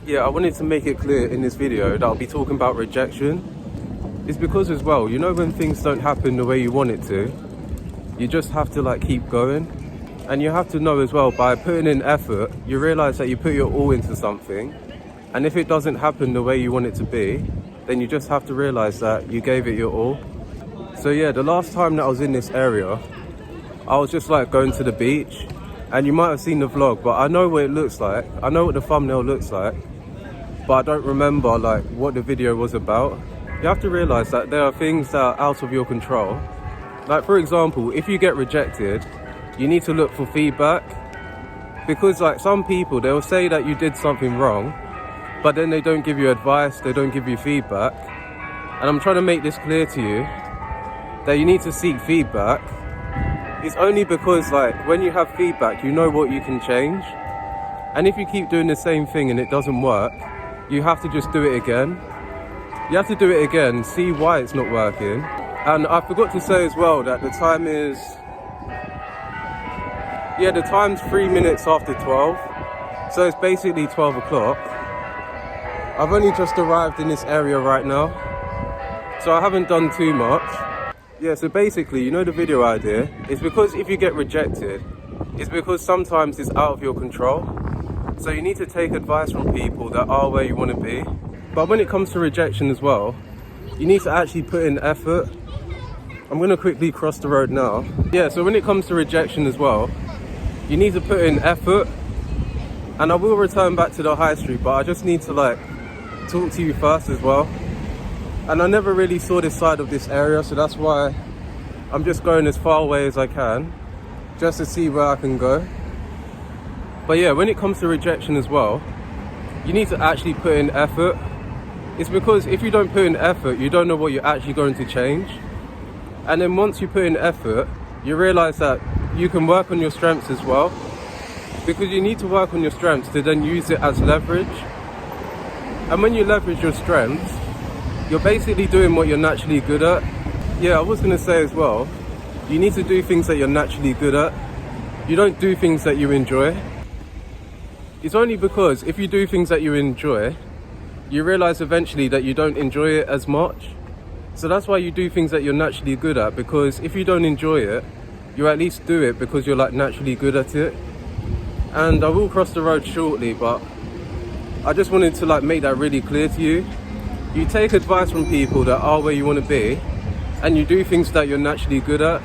Yeah, I wanted to make it clear in this video that I'll be talking about rejection. It's because as well, you know, when things don't happen the way you want it to, you just have to like keep going. And you have to know as well, by putting in effort, you realize that you put your all into something. And if it doesn't happen the way you want it to be, then you just have to realize that you gave it your all. So yeah, the last time that I was in this area, I was just like going to the beach. And you might have seen the vlog, but I know what it looks like. I know what the thumbnail looks like, but I don't remember like what the video was about. You have to realize that there are things that are out of your control. Like for example, if you get rejected, you need to look for feedback, because like some people, they'll say that you did something wrong, but then they don't give you advice, they don't give you feedback. And I'm trying to make this clear to you that you need to seek feedback. It's only because like when you have feedback, you know what you can change. And if you keep doing the same thing and it doesn't work, you have to just do it again. You have to do it again, see why it's not working. And I forgot to say as well that the time is, the time's 3 minutes after 12. So it's basically 12 o'clock. I've only just arrived in this area right now, so I haven't done too much. Yeah, so basically, you know the video idea? It's because if you get rejected, it's because sometimes it's out of your control. So you need to take advice from people that are where you want to be. But when it comes to rejection as well, you need to actually put in effort. I'm going to quickly cross the road now. Yeah, so when it comes to rejection as well, you need to put in effort. And I will return back to the high street, but I just need to like talk to you first as well. And I never really saw this side of this area, so that's why I'm just going as far away as I can, just to see where I can go. But yeah, when it comes to rejection as well, you need to actually put in effort. It's because if you don't put in effort, you don't know what you're actually going to change. And then once you put in effort, you realize that you can work on your strengths as well, because you need to work on your strengths to then use it as leverage. And when you leverage your strengths, you're basically doing what you're naturally good at. Yeah, I was going to say as well, you need to do things that you're naturally good at. You don't do things that you enjoy. It's only because if you do things that you enjoy, you realize eventually that you don't enjoy it as much. So that's why you do things that you're naturally good at, because if you don't enjoy it, you at least do it because you're like naturally good at it. And I will cross the road shortly, but I just wanted to like make that really clear to you. You take advice from people that are where you want to be, and you do things that you're naturally good at.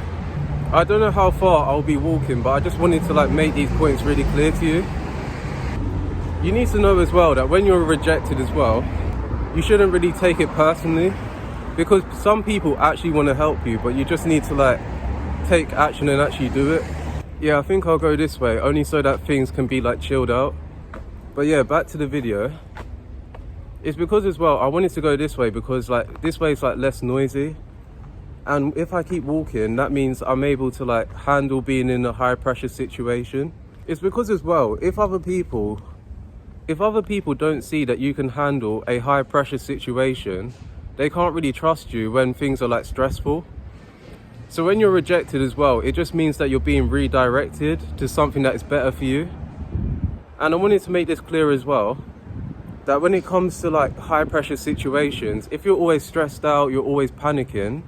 I don't know how far I'll be walking, but I just wanted to like make these points really clear to you. You need to know as well that when you're rejected as well, you shouldn't really take it personally, because some people actually want to help you, but you just need to like take action and actually do it. Yeah, I think I'll go this way, only so that things can be like chilled out. But yeah, back to the video. It's because as well, I wanted to go this way because like this way is like less noisy. And if I keep walking, that means I'm able to like handle being in a high pressure situation. It's because as well, if other people don't see that you can handle a high pressure situation, they can't really trust you when things are like stressful. So when you're rejected as well, it just means that you're being redirected to something that is better for you. And I wanted to make this clear as well, that when it comes to like high pressure situations, if you're always stressed out, you're always panicking,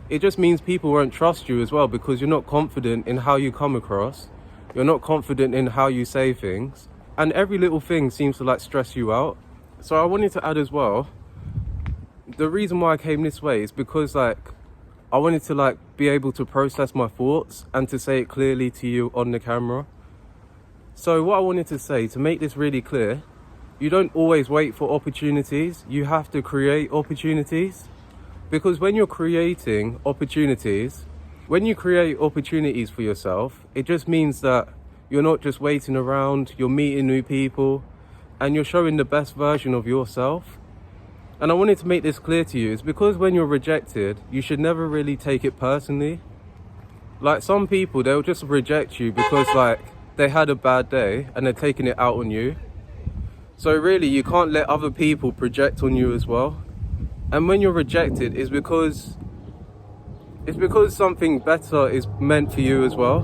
it just means people won't trust you as well, because you're not confident in how you come across. You're not confident in how you say things. And every little thing seems to like stress you out. So I wanted to add as well, the reason why I came this way is because like, I wanted to like be able to process my thoughts and to say it clearly to you on the camera. So what I wanted to say, to make this really clear, you don't always wait for opportunities, you have to create opportunities. Because when you're creating opportunities, when you create opportunities for yourself, it just means that you're not just waiting around, you're meeting new people, and you're showing the best version of yourself. And I wanted to make this clear to you, it's because when you're rejected, you should never really take it personally. Like some people, they'll just reject you because like they had a bad day and they're taking it out on you. So really, you can't let other people project on you as well. And when you're rejected, it's because something better is meant for you as well.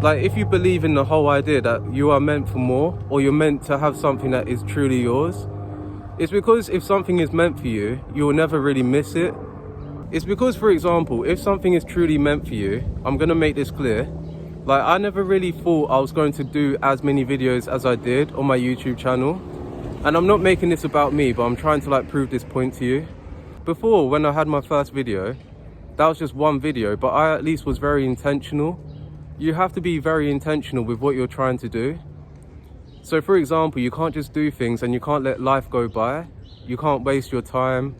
Like, if you believe in the whole idea that you are meant for more, or you're meant to have something that is truly yours, it's because if something is meant for you, you will never really miss it. It's because, for example, if something is truly meant for you, I'm gonna make this clear. Like, I never really thought I was going to do as many videos as I did on my YouTube channel. And I'm not making this about me, but I'm trying to like prove this point to you. Before, when I had my first video, that was just one video, but I at least was very intentional. You have to be very intentional with what you're trying to do. So for example, you can't just do things and you can't let life go by. You can't waste your time.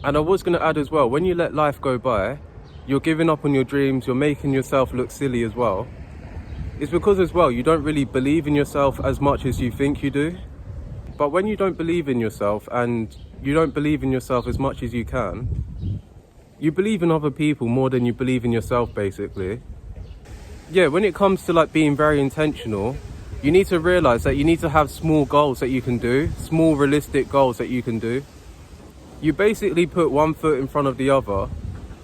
And I was going to add as well, when you let life go by, you're giving up on your dreams, you're making yourself look silly as well. It's because as well, you don't really believe in yourself as much as you think you do. But when you don't believe in yourself and you don't believe in yourself as much as you can, you believe in other people more than you believe in yourself, basically. Yeah, when it comes to like being very intentional, you need to realize that you need to have small goals that you can do, small realistic goals that you can do. You basically put one foot in front of the other.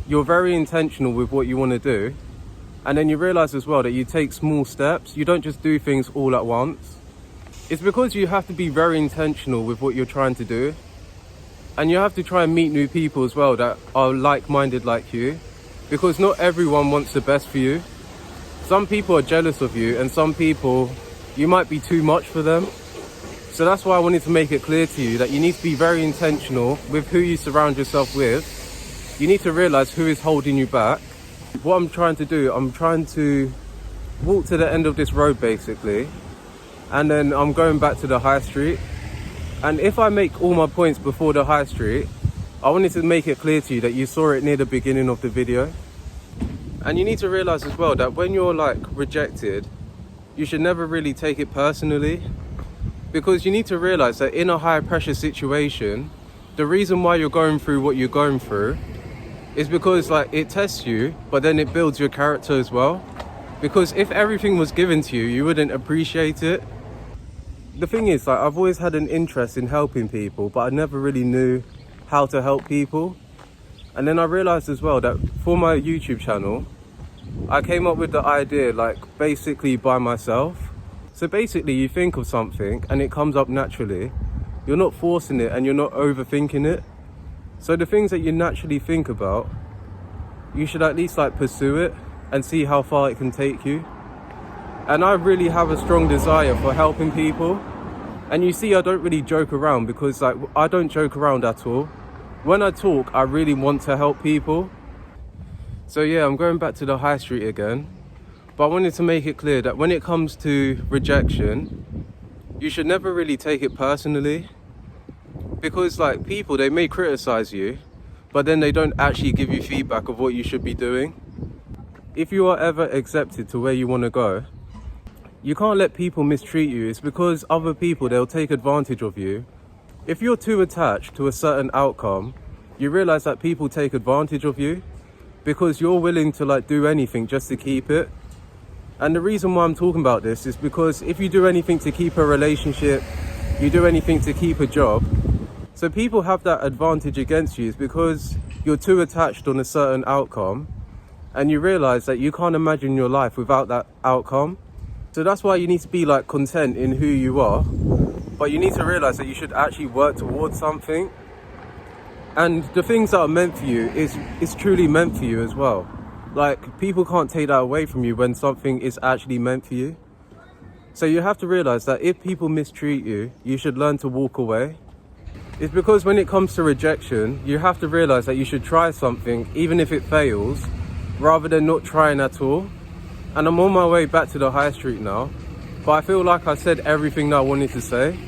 You're very intentional with what you want to do. And then you realize as well that you take small steps. You don't just do things all at once. It's because you have to be very intentional with what you're trying to do. And you have to try and meet new people as well that are like-minded like you. Because not everyone wants the best for you. Some people are jealous of you, and some people, you might be too much for them. So that's why I wanted to make it clear to you that you need to be very intentional with who you surround yourself with. You need to realize who is holding you back. What I'm trying to do, I'm trying to walk to the end of this road basically. And then I'm going back to the high street. And if I make all my points before the high street, I wanted to make it clear to you that you saw it near the beginning of the video. And you need to realize as well that when you're like rejected, you should never really take it personally. Because you need to realize that in a high pressure situation, the reason why you're going through what you're going through is because like it tests you, but then it builds your character as well. Because if everything was given to you, you wouldn't appreciate it. The thing is, like, I've always had an interest in helping people, but I never really knew how to help people. And then I realized as well that for my YouTube channel, I came up with the idea like basically by myself. So basically you think of something and it comes up naturally. You're not forcing it and you're not overthinking it. So the things that you naturally think about, you should at least like pursue it and see how far it can take you. And I really have a strong desire for helping people. And you see, I don't really joke around because like I don't joke around at all. When I talk, I really want to help people. So yeah, I'm going back to the high street again. But I wanted to make it clear that when it comes to rejection, you should never really take it personally. Because like people, they may criticize you, but then they don't actually give you feedback of what you should be doing. If you are ever accepted to where you want to go, you can't let people mistreat you. It's because other people, they'll take advantage of you. If you're too attached to a certain outcome, you realize that people take advantage of you because you're willing to like do anything just to keep it. And the reason why I'm talking about this is because if you do anything to keep a relationship, you do anything to keep a job, so people have that advantage against you is because you're too attached on a certain outcome and you realize that you can't imagine your life without that outcome. So that's why you need to be like content in who you are, but you need to realize that you should actually work towards something. And the things that are meant for you is truly meant for you as well. Like, people can't take that away from you when something is actually meant for you. So you have to realize that if people mistreat you, you should learn to walk away. It's because when it comes to rejection, you have to realize that you should try something, even if it fails, rather than not trying at all. And I'm on my way back to the high street now, but I feel like I said everything that I wanted to say.